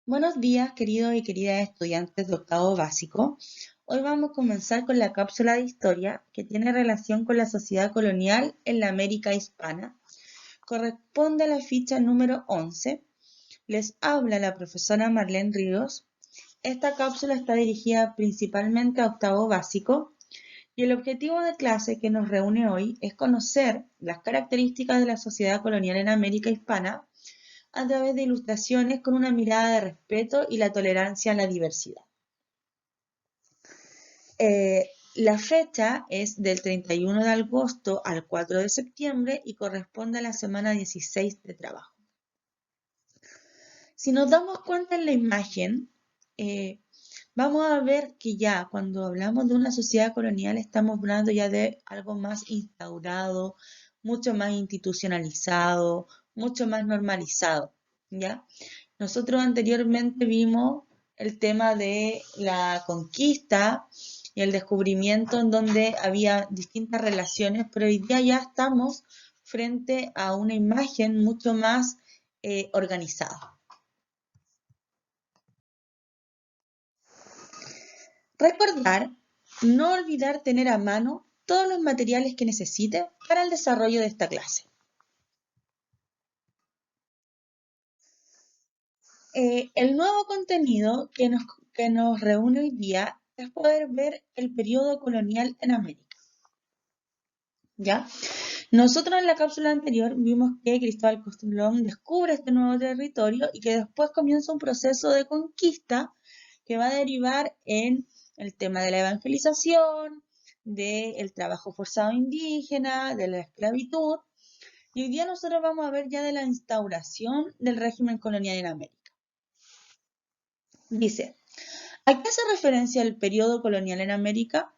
Buenos días, queridos y queridas estudiantes de octavo básico. Hoy vamos a comenzar con la cápsula de historia que tiene relación con la sociedad colonial en la América hispana. Corresponde a la ficha número 11. Les habla la profesora Marlene Ríos. Esta cápsula está dirigida principalmente a octavo básico y el objetivo de clase que nos reúne hoy es conocer las características de la sociedad colonial en América hispana a través de ilustraciones con una mirada de respeto y la tolerancia a la diversidad. La fecha es del 31 de agosto al 4 de septiembre y corresponde a la semana 16 de trabajo. Si nos damos cuenta en la imagen, vamos a ver que ya cuando hablamos de una sociedad colonial estamos hablando ya de algo más instaurado, mucho más institucionalizado, mucho más normalizado, ¿ya? Nosotros anteriormente vimos el tema de la conquista y el descubrimiento en donde había distintas relaciones, pero hoy día ya estamos frente a una imagen mucho más organizada. Recordar, no olvidar tener a mano todos los materiales que necesite para el desarrollo de esta clase. El nuevo contenido que nos reúne hoy día es poder ver el periodo colonial en América. ¿Ya? Nosotros en la cápsula anterior vimos que Cristóbal Colón descubre este nuevo territorio y que después comienza un proceso de conquista que va a derivar en el tema de la evangelización, del trabajo forzado indígena, de la esclavitud. Y hoy día nosotros vamos a ver ya de la instauración del régimen colonial en América. Dice, ¿a qué hace referencia el periodo colonial en América?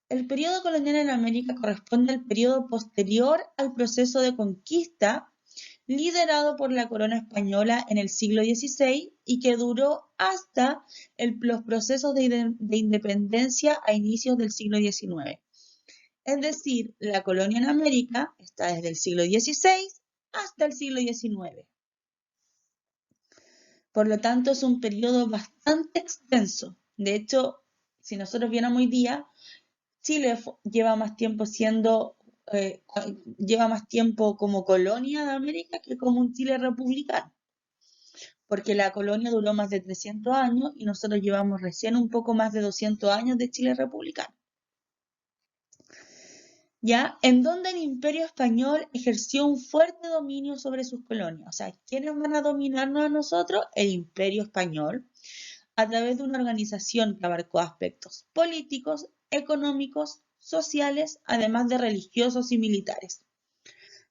El periodo colonial en América corresponde al periodo posterior al proceso de conquista liderado por la corona española en el siglo XVI y que duró hasta los procesos de independencia a inicios del siglo XIX. Es decir, la colonia en América está desde el siglo XVI hasta el siglo XIX. Por lo tanto, es un periodo bastante extenso. De hecho, si nosotros viéramos hoy día, Chile lleva más tiempo lleva más tiempo como colonia de América que como un Chile republicano, porque la colonia duró más de 300 años y nosotros llevamos recién un poco más de 200 años de Chile republicano. ¿Ya? En donde el Imperio Español ejerció un fuerte dominio sobre sus colonias. O sea, ¿quiénes van a dominarnos a nosotros? El Imperio Español, a través de una organización que abarcó aspectos políticos, económicos, sociales, además de religiosos y militares.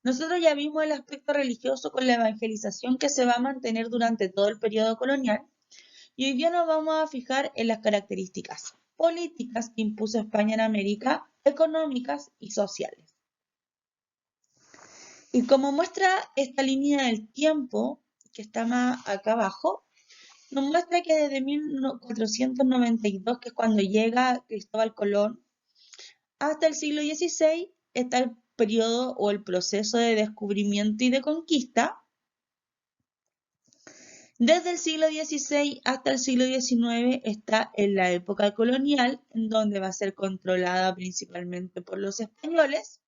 Nosotros ya vimos el aspecto religioso con la evangelización que se va a mantener durante todo el periodo colonial y hoy día nos vamos a fijar en las características políticas que impuso España en América, económicas y sociales. Y como muestra esta línea del tiempo que está más acá abajo, nos muestra que desde 1492, que es cuando llega Cristóbal Colón, hasta el siglo XVI está el periodo o el proceso de descubrimiento y de conquista. Desde el siglo XVI hasta el siglo XIX está en la época colonial, en donde va a ser controlada principalmente por los españoles.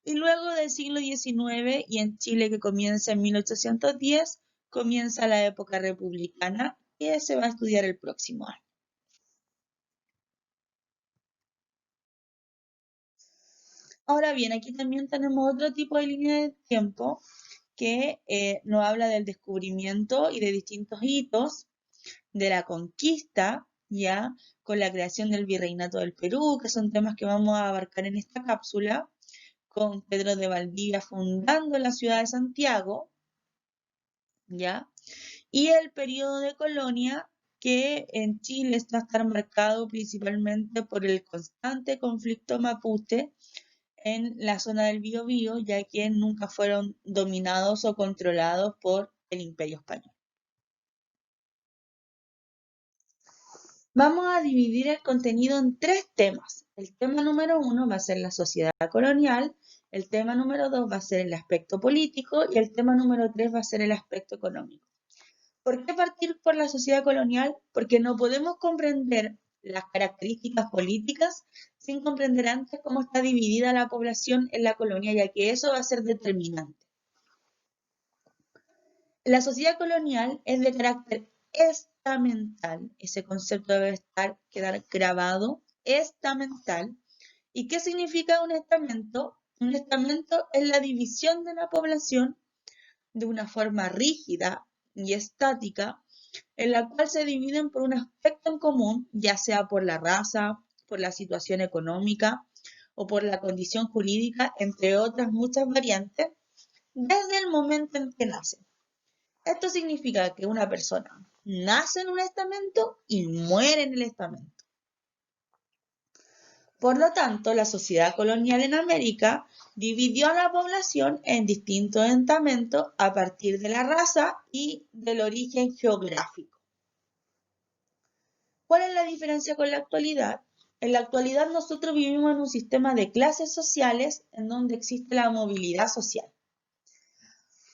Y luego del siglo XIX y en Chile, que comienza en 1810, comienza la época republicana, que se va a estudiar el próximo año. Ahora bien, aquí también tenemos otro tipo de línea de tiempo que nos habla del descubrimiento y de distintos hitos, de la conquista, ya, con la creación del Virreinato del Perú, que son temas que vamos a abarcar en esta cápsula, con Pedro de Valdivia fundando la ciudad de Santiago, ya, y el periodo de colonia, que en Chile está a estar marcado principalmente por el constante conflicto mapuche en la zona del Biobío, ya que nunca fueron dominados o controlados por el Imperio Español. Vamos a dividir el contenido en tres temas. El tema número 1 va a ser la sociedad colonial, el tema número 2 va a ser el aspecto político y el tema número 3 va a ser el aspecto económico. ¿Por qué partir por la sociedad colonial? Porque no podemos comprender las características políticas sin comprender antes cómo está dividida la población en la colonia, ya que eso va a ser determinante. La sociedad colonial es de carácter estamental, ese concepto debe quedar grabado, estamental. ¿Y qué significa un estamento? Un estamento es la división de la población de una forma rígida y estática, en la cual se dividen por un aspecto en común, ya sea por la raza, por la situación económica o por la condición jurídica, entre otras muchas variantes, desde el momento en que nacen. Esto significa que una persona nace en un estamento y muere en el estamento. Por lo tanto, la sociedad colonial en América dividió a la población en distintos estamentos a partir de la raza y del origen geográfico. ¿Cuál es la diferencia con la actualidad? En la actualidad nosotros vivimos en un sistema de clases sociales en donde existe la movilidad social.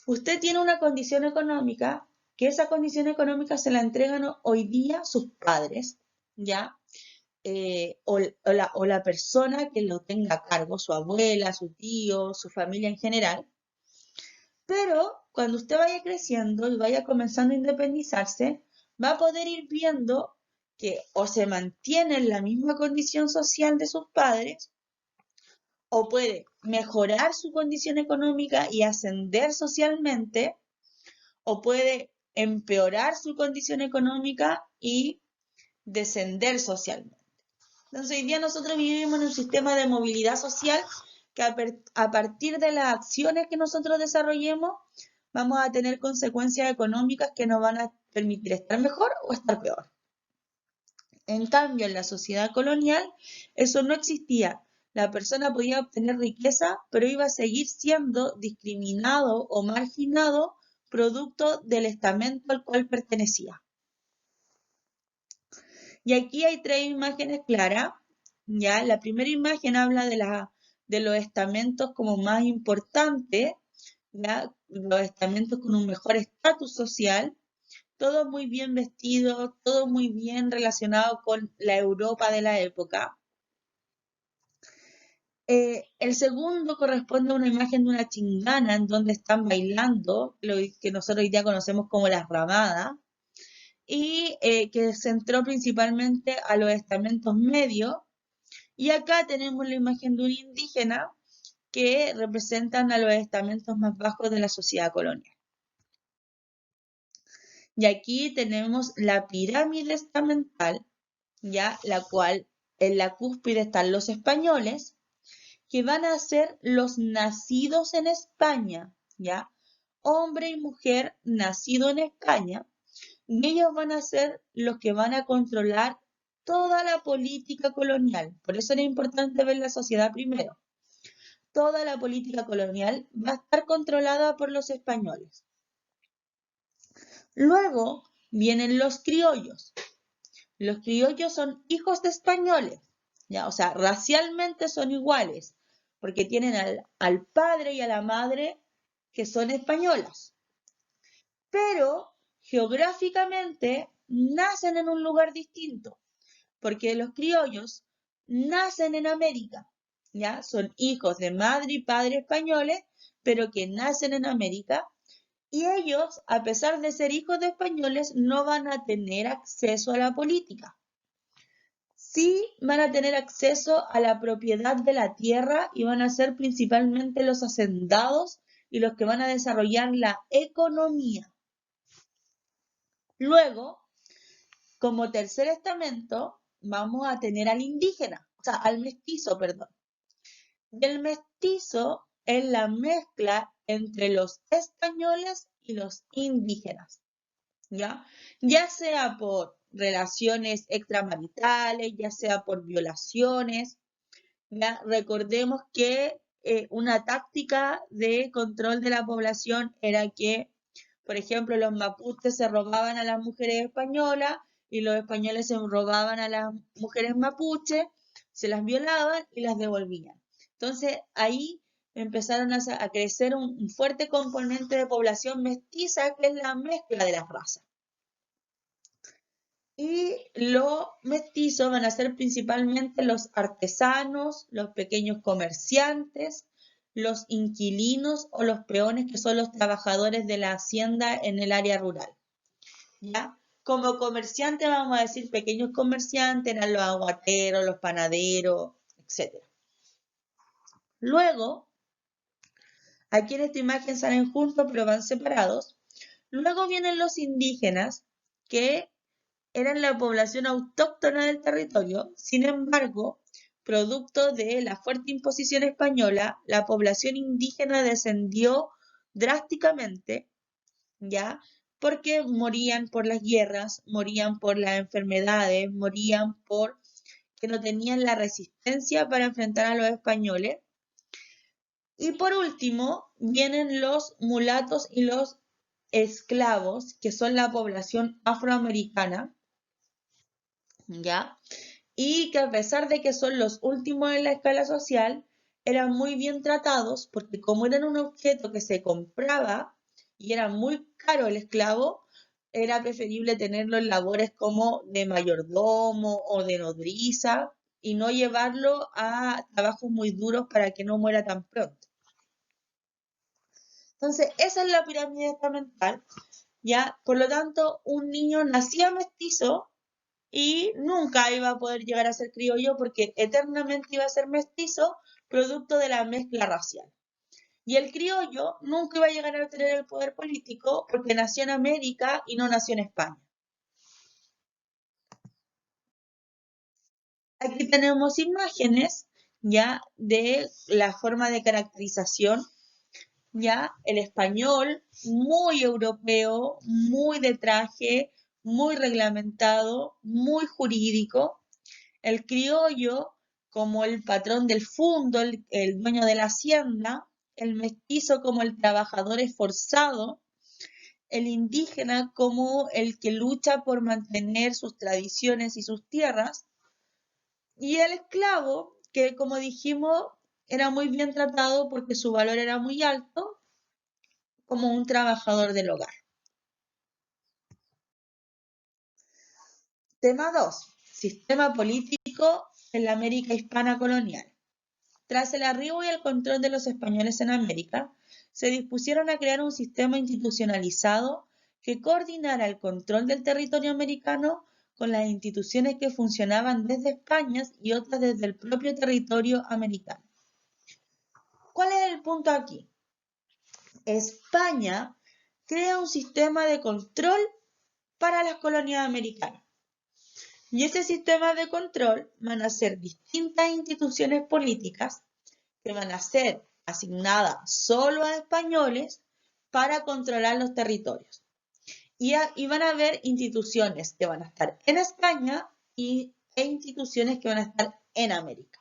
Usted tiene una condición económica, que esa condición económica se la entregan hoy día sus padres, ¿ya? O la persona que lo tenga a cargo, su abuela, su tío, su familia en general. Pero cuando usted vaya creciendo y vaya comenzando a independizarse, va a poder ir viendo que o se mantiene en la misma condición social de sus padres, o puede mejorar su condición económica y ascender socialmente, o puede empeorar su condición económica y descender socialmente. Entonces, hoy día nosotros vivimos en un sistema de movilidad social que a partir de las acciones que nosotros desarrollemos, vamos a tener consecuencias económicas que nos van a permitir estar mejor o estar peor. En cambio, en la sociedad colonial, eso no existía. La persona podía obtener riqueza, pero iba a seguir siendo discriminado o marginado producto del estamento al cual pertenecía. Y aquí hay tres imágenes claras, ¿ya? La primera imagen habla de los estamentos como más importantes, ¿ya? Los estamentos con un mejor estatus social, todo muy bien vestido, todo muy bien relacionado con la Europa de la época. El segundo corresponde a una imagen de una chingana en donde están bailando, lo que nosotros hoy día conocemos como las ramadas, y que centró principalmente a los estamentos medios. Y acá tenemos la imagen de un indígena que representan a los estamentos más bajos de la sociedad colonial. Y aquí tenemos la pirámide estamental, ya la cual en la cúspide están los españoles, que van a ser los nacidos en España, ya hombre y mujer nacido en España, y ellos van a ser los que van a controlar toda la política colonial. Por eso era importante ver la sociedad primero. Toda la política colonial va a estar controlada por los españoles. Luego vienen los criollos. Los criollos son hijos de españoles, ¿ya? O sea, racialmente son iguales, porque tienen al padre y a la madre que son españolas. Pero geográficamente nacen en un lugar distinto, porque los criollos nacen en América, ¿ya? Son hijos de madre y padre españoles, pero que nacen en América, y ellos, a pesar de ser hijos de españoles, no van a tener acceso a la política. Sí van a tener acceso a la propiedad de la tierra y van a ser principalmente los hacendados y los que van a desarrollar la economía. Luego, como tercer estamento, vamos a tener al indígena, o sea, al mestizo, perdón. Y el mestizo es la mezcla entre los españoles y los indígenas, ¿ya? Ya sea por relaciones extramaritales, ya sea por violaciones, ¿ya? Recordemos que una táctica de control de la población era que, por ejemplo, los mapuches se robaban a las mujeres españolas y los españoles se robaban a las mujeres mapuches, se las violaban y las devolvían. Entonces ahí empezaron a crecer un fuerte componente de población mestiza que es la mezcla de las razas. Y los mestizos van a ser principalmente los artesanos, los pequeños comerciantes, los inquilinos o los peones, que son los trabajadores de la hacienda en el área rural. ¿Ya? Como comerciante vamos a decir pequeños comerciantes, eran los aguateros, los panaderos, etc. Luego, aquí en esta imagen salen juntos pero van separados. Luego vienen los indígenas, que eran la población autóctona del territorio. Sin embargo, producto de la fuerte imposición española, la población indígena descendió drásticamente, ¿ya? Porque morían por las guerras, morían por las enfermedades, morían por que no tenían la resistencia para enfrentar a los españoles. Y por último, vienen los mulatos y los esclavos, que son la población afroamericana, ¿ya? Y que a pesar de que son los últimos en la escala social, eran muy bien tratados porque como eran un objeto que se compraba y era muy caro el esclavo, era preferible tenerlo en labores como de mayordomo o de nodriza y no llevarlo a trabajos muy duros para que no muera tan pronto. Entonces, esa es la pirámide estamental, ¿ya? Por lo tanto, un niño nacía mestizo y nunca iba a poder llegar a ser criollo porque eternamente iba a ser mestizo producto de la mezcla racial. Y el criollo nunca iba a llegar a tener el poder político porque nació en América y no nació en España. Aquí tenemos imágenes ya de la forma de caracterización, ya el español muy europeo, muy de traje, muy reglamentado, muy jurídico. El criollo como el patrón del fundo, el dueño de la hacienda, el mestizo como el trabajador esforzado, el indígena como el que lucha por mantener sus tradiciones y sus tierras, y el esclavo, que como dijimos, era muy bien tratado porque su valor era muy alto, como un trabajador del hogar. Tema 2. Sistema político en la América hispana colonial. Tras el arribo y el control de los españoles en América, se dispusieron a crear un sistema institucionalizado que coordinara el control del territorio americano con las instituciones que funcionaban desde España y otras desde el propio territorio americano. ¿Cuál es el punto aquí? España crea un sistema de control para las colonias americanas. Y ese sistema de control van a ser distintas instituciones políticas que van a ser asignadas solo a españoles para controlar los territorios. Y van a haber instituciones que van a estar en España e instituciones que van a estar en América.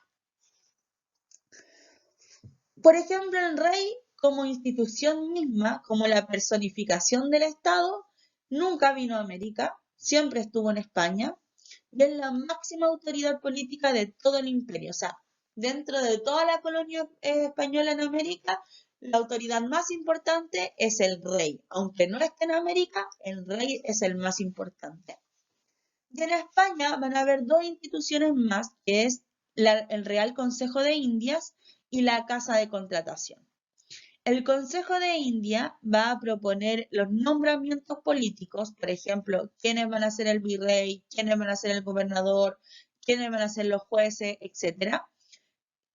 Por ejemplo, el rey como institución misma, como la personificación del Estado, nunca vino a América, siempre estuvo en España y es la máxima autoridad política de todo el imperio. O sea, dentro de toda la colonia española en América, la autoridad más importante es el rey. Aunque no esté en América, el rey es el más importante. Y en España van a haber dos instituciones más, que es el Real Consejo de Indias y la Casa de Contratación. El Consejo de India va a proponer los nombramientos políticos, por ejemplo, quiénes van a ser el virrey, quiénes van a ser el gobernador, quiénes van a ser los jueces, etc.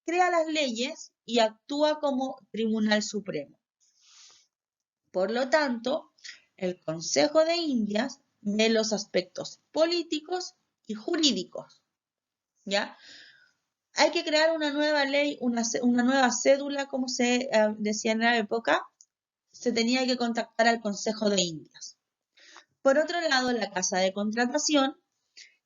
Crea las leyes y actúa como Tribunal Supremo. Por lo tanto, el Consejo de Indias ve los aspectos políticos y jurídicos, ¿ya? Hay que crear una nueva ley, una nueva cédula, como se decía en la época, se tenía que contactar al Consejo de Indias. Por otro lado, la Casa de Contratación,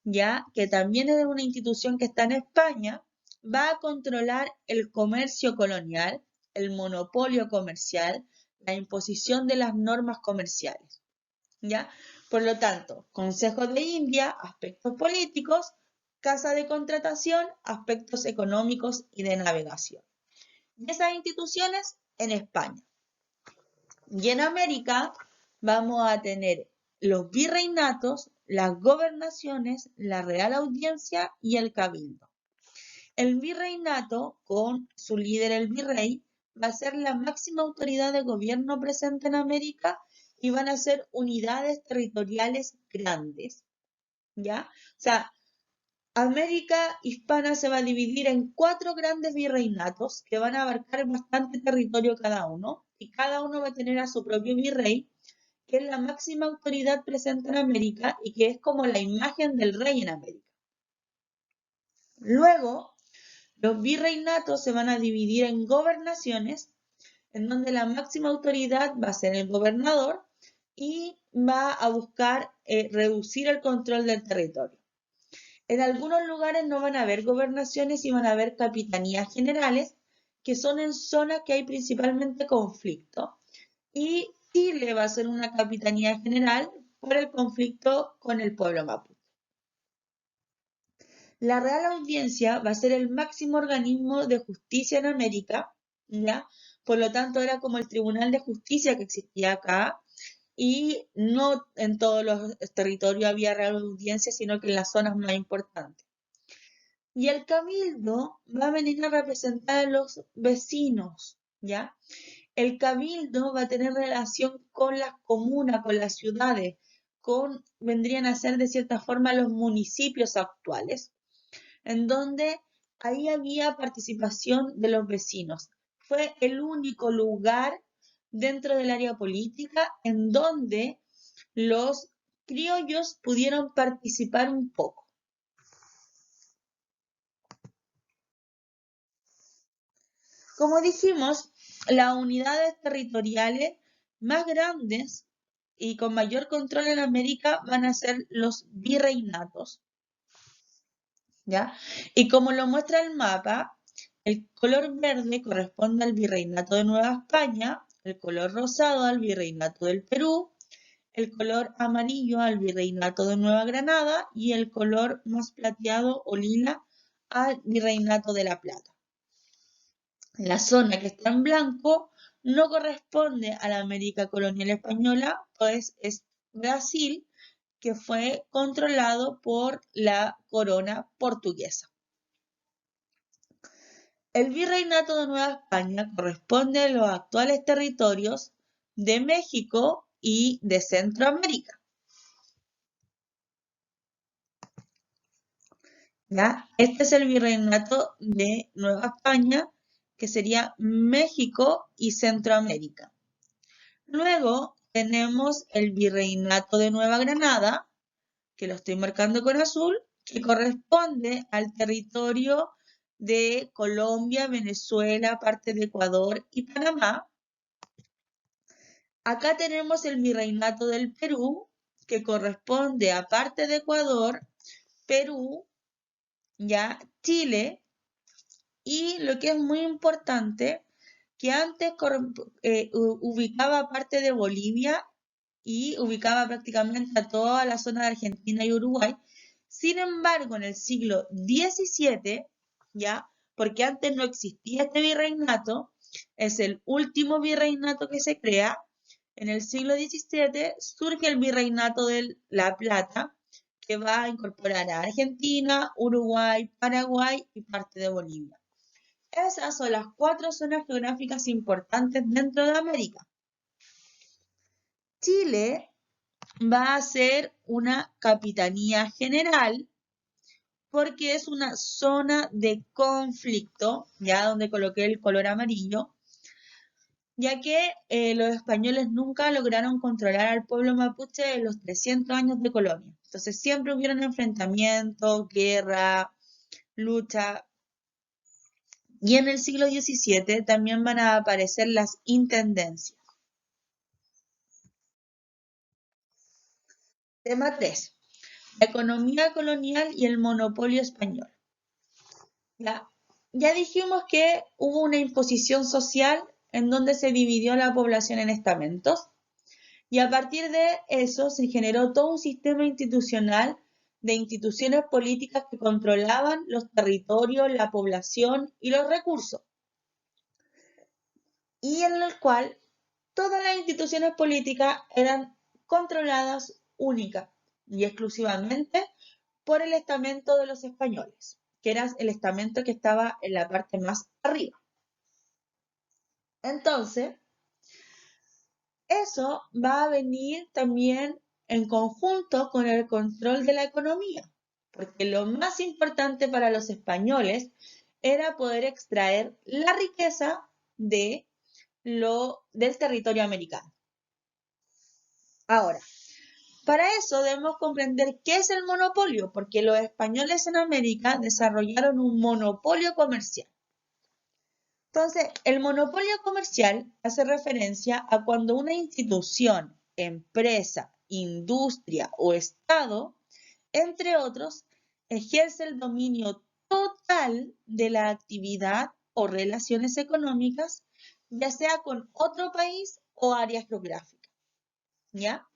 ya que también es una institución que está en España, va a controlar el comercio colonial, el monopolio comercial, la imposición de las normas comerciales. ¿Ya? Por lo tanto, Consejo de India, aspectos políticos, Casa de Contratación, aspectos económicos y de navegación. Y esas instituciones en España. Y en América vamos a tener los virreinatos, las gobernaciones, la Real Audiencia y el Cabildo. El virreinato, con su líder el virrey, va a ser la máxima autoridad de gobierno presente en América y van a ser unidades territoriales grandes, ¿ya? O sea, América hispana se va a dividir en 4 grandes virreinatos que van a abarcar bastante territorio cada uno, y cada uno va a tener a su propio virrey, que es la máxima autoridad presente en América y que es como la imagen del rey en América. Luego, los virreinatos se van a dividir en gobernaciones, en donde la máxima autoridad va a ser el gobernador y va a buscar reducir el control del territorio. En algunos lugares no van a haber gobernaciones y van a haber capitanías generales, que son en zonas que hay principalmente conflicto. Y Chile va a ser una capitanía general por el conflicto con el pueblo mapuche. La Real Audiencia va a ser el máximo organismo de justicia en América, ¿ya? Por lo tanto, era como el Tribunal de Justicia que existía acá, y no en todos los territorios había Real Audiencia, sino que en las zonas más importantes. Y el Cabildo va a venir a representar a los vecinos, ¿ya? El Cabildo va a tener relación con las comunas, con las ciudades, vendrían a ser de cierta forma los municipios actuales, en donde ahí había participación de los vecinos. Fue el único lugar dentro del área política en donde los criollos pudieron participar un poco. Como dijimos, las unidades territoriales más grandes y con mayor control en América van a ser los virreinatos, ¿ya? Y como lo muestra el mapa, el color verde corresponde al virreinato de Nueva España, el color rosado al virreinato del Perú, el color amarillo al virreinato de Nueva Granada y el color más plateado o lila al virreinato de La Plata. La zona que está en blanco no corresponde a la América colonial española, pues es Brasil, que fue controlado por la corona portuguesa. El virreinato de Nueva España corresponde a los actuales territorios de México y de Centroamérica. ¿Ya? Este es el virreinato de Nueva España, que sería México y Centroamérica. Luego tenemos el virreinato de Nueva Granada, que lo estoy marcando con azul, que corresponde al territorio de Colombia, Venezuela, parte de Ecuador y Panamá. Acá tenemos el virreinato del Perú, que corresponde a parte de Ecuador, Perú, ya Chile, y lo que es muy importante, que antes ubicaba parte de Bolivia y ubicaba prácticamente a toda la zona de Argentina y Uruguay. Sin embargo, en el siglo XVII, ¿ya? Porque antes no existía este virreinato, es el último virreinato que se crea. En el siglo XVII surge el virreinato de La Plata, que va a incorporar a Argentina, Uruguay, Paraguay y parte de Bolivia. Esas son las 4 zonas geográficas importantes dentro de América. Chile va a ser una capitanía general porque es una zona de conflicto, ya donde coloqué el color amarillo, ya que los españoles nunca lograron controlar al pueblo mapuche en los 300 años de colonia. Entonces siempre hubieron enfrentamientos, guerra, lucha. Y en el siglo XVII también van a aparecer las intendencias. Tema 3. La economía colonial y el monopolio español. Ya dijimos que hubo una imposición social en donde se dividió la población en estamentos, y a partir de eso se generó todo un sistema institucional de instituciones políticas que controlaban los territorios, la población y los recursos, y en el cual todas las instituciones políticas eran controladas única y exclusivamente por el estamento de los españoles, que era el estamento que estaba en la parte más arriba. Entonces, eso va a venir también en conjunto con el control de la economía, porque lo más importante para los españoles era poder extraer la riqueza del territorio americano. Ahora, para eso debemos comprender qué es el monopolio, porque los españoles en América desarrollaron un monopolio comercial. Entonces, el monopolio comercial hace referencia a cuando una institución, empresa, industria o Estado, entre otros, ejerce el dominio total de la actividad o relaciones económicas, ya sea con otro país o área geográfica. ¿Ya?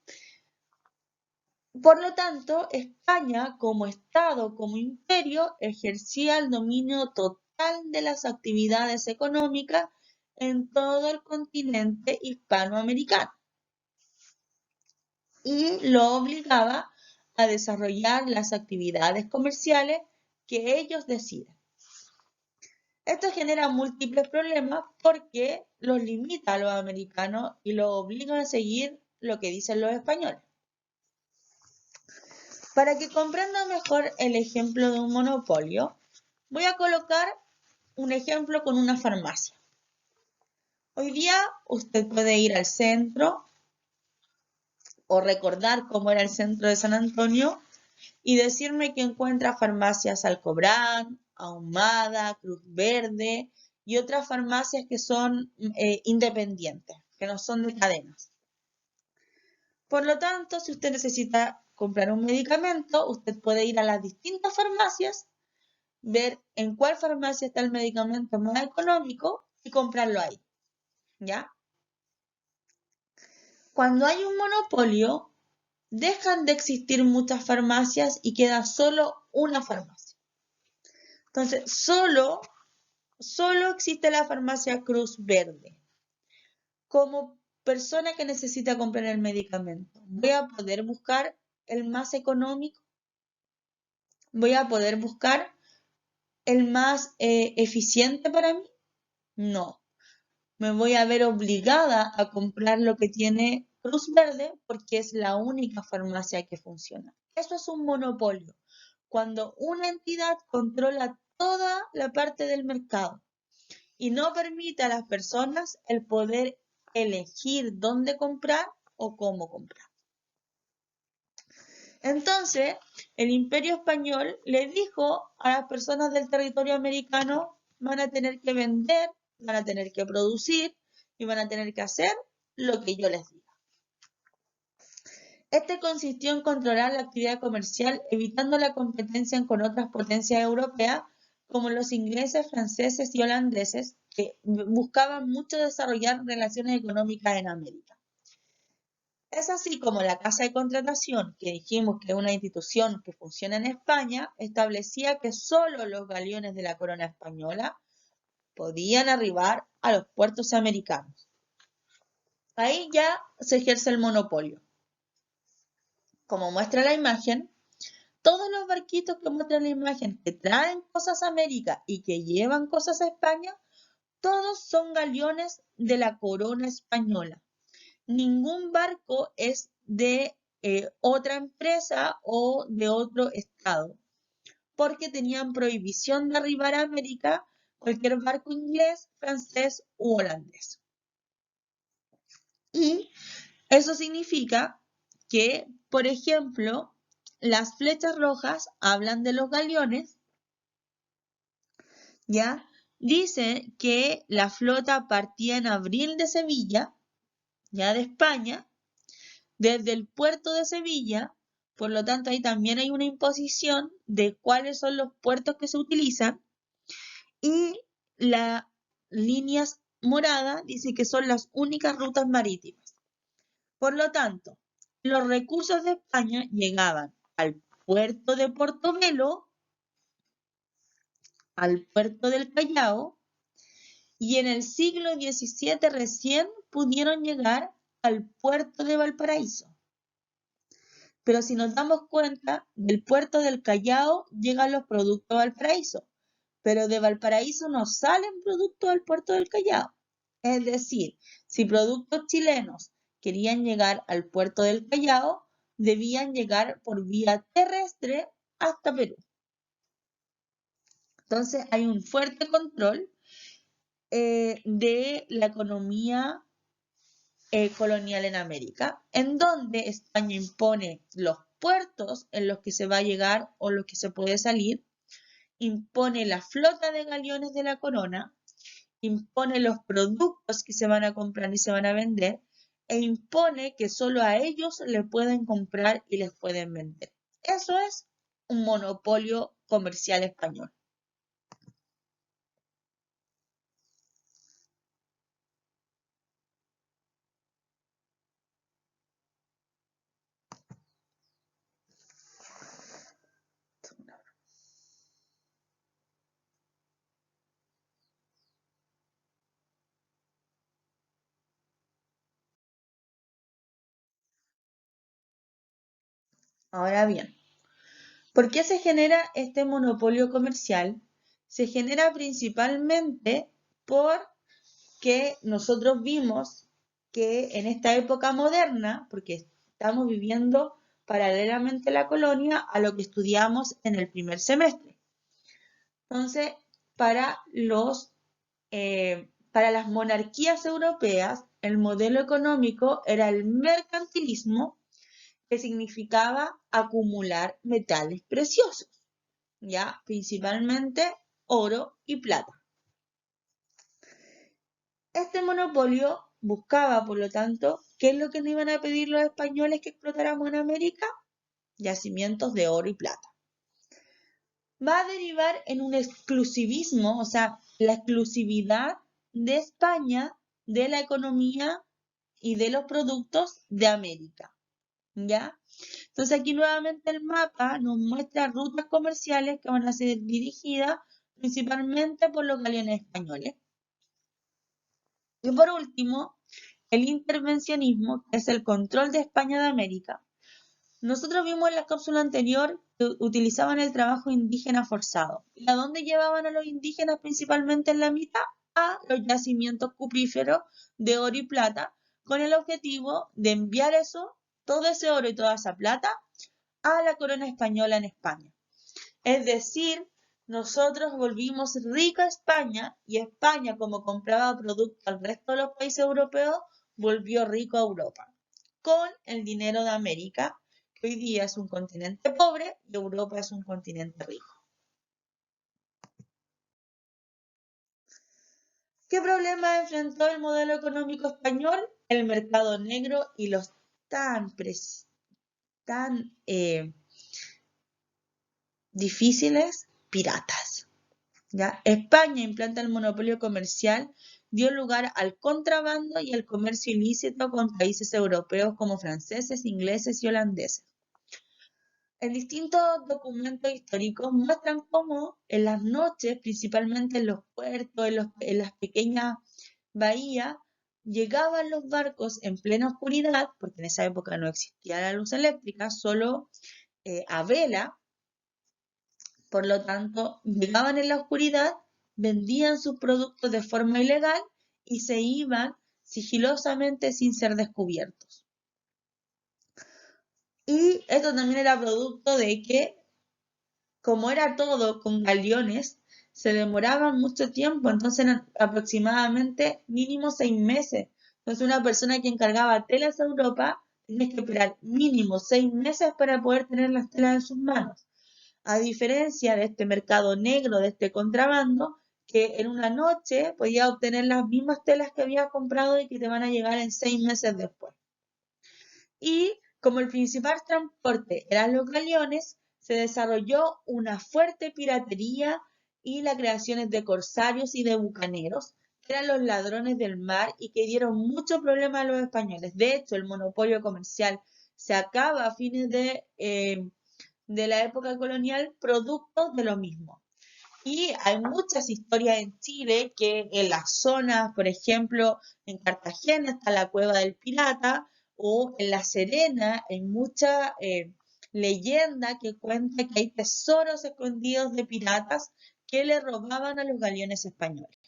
Por lo tanto, España como Estado, como imperio, ejercía el dominio total de las actividades económicas en todo el continente hispanoamericano y lo obligaba a desarrollar las actividades comerciales que ellos deciden. Esto genera múltiples problemas porque los limita a los americanos y los obliga a seguir lo que dicen los españoles. Para que comprenda mejor el ejemplo de un monopolio, voy a colocar un ejemplo con una farmacia. Hoy día usted puede ir al centro o recordar cómo era el centro de San Antonio y decirme que encuentra farmacias Alcobrán, Ahumada, Cruz Verde y otras farmacias que son independientes, que no son de cadenas. Por lo tanto, si usted necesita comprar un medicamento, usted puede ir a las distintas farmacias, ver en cuál farmacia está el medicamento más económico y comprarlo ahí. ¿Ya? Cuando hay un monopolio, dejan de existir muchas farmacias y queda solo una farmacia. Entonces, solo existe la farmacia Cruz Verde. Como persona que necesita comprar el medicamento, ¿voy a poder buscar el más económico? ¿Voy a poder buscar el más eficiente para mí? No. Me voy a ver obligada a comprar lo que tiene Cruz Verde porque es la única farmacia que funciona. Eso es un monopolio. Cuando una entidad controla toda la parte del mercado y no permite a las personas el poder elegir dónde comprar o cómo comprar. Entonces, el Imperio Español le dijo a las personas del territorio americano, van a tener que vender, van a tener que producir y van a tener que hacer lo que yo les diga. Este consistió en controlar la actividad comercial, evitando la competencia con otras potencias europeas, como los ingleses, franceses y holandeses, que buscaban mucho desarrollar relaciones económicas en América. Es así como la Casa de Contratación, que dijimos que es una institución que funciona en España, establecía que solo los galeones de la corona española podían arribar a los puertos americanos. Ahí ya se ejerce el monopolio. Como muestra la imagen, todos los barquitos que muestran la imagen que traen cosas a América y que llevan cosas a España, todos son galeones de la corona española. Ningún barco es de otra empresa o de otro estado, porque tenían prohibición de arribar a América cualquier barco inglés, francés u holandés. Y eso significa que, por ejemplo, las flechas rojas hablan de los galeones, ¿ya? Dice que la flota partía en abril de Sevilla, ya de España, desde el puerto de Sevilla, por lo tanto ahí también hay una imposición de cuáles son los puertos que se utilizan, y las líneas moradas dice que son las únicas rutas marítimas. Por lo tanto, los recursos de España llegaban al puerto de Portobelo, al puerto del Callao, y en el siglo XVII recién pudieron llegar al puerto de Valparaíso. Pero si nos damos cuenta, del puerto del Callao llegan los productos a Valparaíso, pero de Valparaíso no salen productos al puerto del Callao. Es decir, si productos chilenos querían llegar al puerto del Callao, debían llegar por vía terrestre hasta Perú. Entonces hay un fuerte control de la economía colonial en América, en donde España impone los puertos en los que se va a llegar o los que se puede salir, impone la flota de galeones de la corona, impone los productos que se van a comprar y se van a vender, e impone que solo a ellos les pueden comprar y les pueden vender. Eso es un monopolio comercial español. Ahora bien, ¿por qué se genera este monopolio comercial? Se genera principalmente porque nosotros vimos que en esta época moderna, porque estamos viviendo paralelamente la colonia a lo que estudiamos en el primer semestre. Entonces, para las monarquías europeas, el modelo económico era el mercantilismo, que significaba acumular metales preciosos, ya principalmente oro y plata. Este monopolio buscaba, por lo tanto, ¿qué es lo que nos iban a pedir los españoles que explotáramos en América? Yacimientos de oro y plata. Va a derivar en un exclusivismo, o sea, la exclusividad de España de la economía y de los productos de América, ¿ya? Entonces aquí nuevamente el mapa nos muestra rutas comerciales que van a ser dirigidas principalmente por los galeones españoles. Y por último, el intervencionismo, que es el control de España de América. Nosotros vimos en la cápsula anterior que utilizaban el trabajo indígena forzado. ¿Y a dónde llevaban a los indígenas principalmente en la mitad? A los yacimientos cupríferos de oro y plata, con el objetivo de enviar todo ese oro y toda esa plata a la corona española en España. Es decir, nosotros volvimos rica a España y España, como compraba productos al resto de los países europeos, volvió rico a Europa con el dinero de América, que hoy día es un continente pobre y Europa es un continente rico. ¿Qué problema enfrentó el modelo económico español? El mercado negro y los tan difíciles piratas. ¿Ya? España implanta el monopolio comercial, dio lugar al contrabando y al comercio ilícito con países europeos como franceses, ingleses y holandeses. En distintos documentos históricos muestran cómo en las noches, principalmente en los puertos, en las pequeñas bahías, llegaban los barcos en plena oscuridad, porque en esa época no existía la luz eléctrica, solo a vela. Por lo tanto, llegaban en la oscuridad, vendían sus productos de forma ilegal y se iban sigilosamente sin ser descubiertos. Y esto también era producto de que, como era todo con galeones, se demoraban mucho tiempo, entonces eran aproximadamente mínimo 6 meses. Entonces una persona que encargaba telas a Europa tenía que esperar mínimo 6 meses para poder tener las telas en sus manos. A diferencia de este mercado negro, de este contrabando, que en una noche podías obtener las mismas telas que habías comprado y que te van a llegar en 6 meses después. Y como el principal transporte eran los galeones, se desarrolló una fuerte piratería y las creaciones de corsarios y de bucaneros, que eran los ladrones del mar y que dieron mucho problema a los españoles. De hecho, el monopolio comercial se acaba a fines de la época colonial, producto de lo mismo. Y hay muchas historias en Chile que en las zonas, por ejemplo, en Cartagena está la Cueva del Pirata, o en La Serena hay mucha leyenda que cuenta que hay tesoros escondidos de piratas que le robaban a los galeones españoles.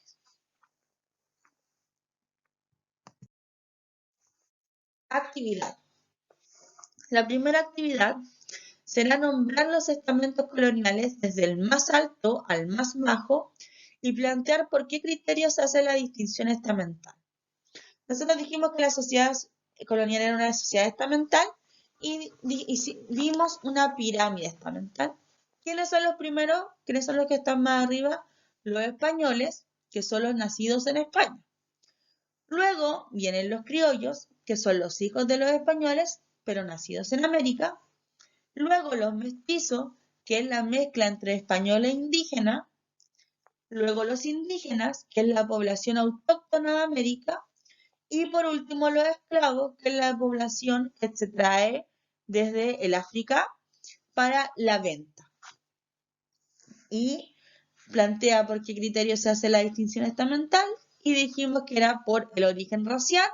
Actividad. La primera actividad será nombrar los estamentos coloniales desde el más alto al más bajo y plantear por qué criterios se hace la distinción estamental. Nosotros dijimos que la sociedad colonial era una sociedad estamental y vimos una pirámide estamental. ¿Quiénes son los primeros? ¿Quiénes son los que están más arriba? Los españoles, que son los nacidos en España. Luego vienen los criollos, que son los hijos de los españoles, pero nacidos en América. Luego los mestizos, que es la mezcla entre español e indígena. Luego los indígenas, que es la población autóctona de América. Y por último los esclavos, que es la población que se trae desde el África para la venta. Y plantea por qué criterio se hace la distinción estamental y dijimos que era por el origen racial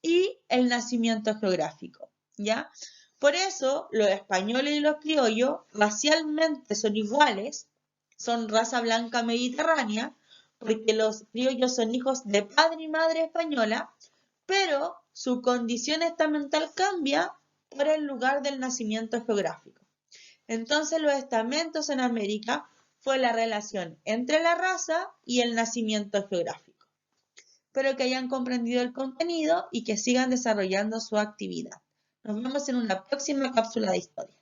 y el nacimiento geográfico, ¿ya? Por eso los españoles y los criollos racialmente son iguales, son raza blanca mediterránea, porque los criollos son hijos de padre y madre española, pero su condición estamental cambia por el lugar del nacimiento geográfico. Entonces los estamentos en América fue la relación entre la raza y el nacimiento geográfico. Espero que hayan comprendido el contenido y que sigan desarrollando su actividad. Nos vemos en una próxima cápsula de historia.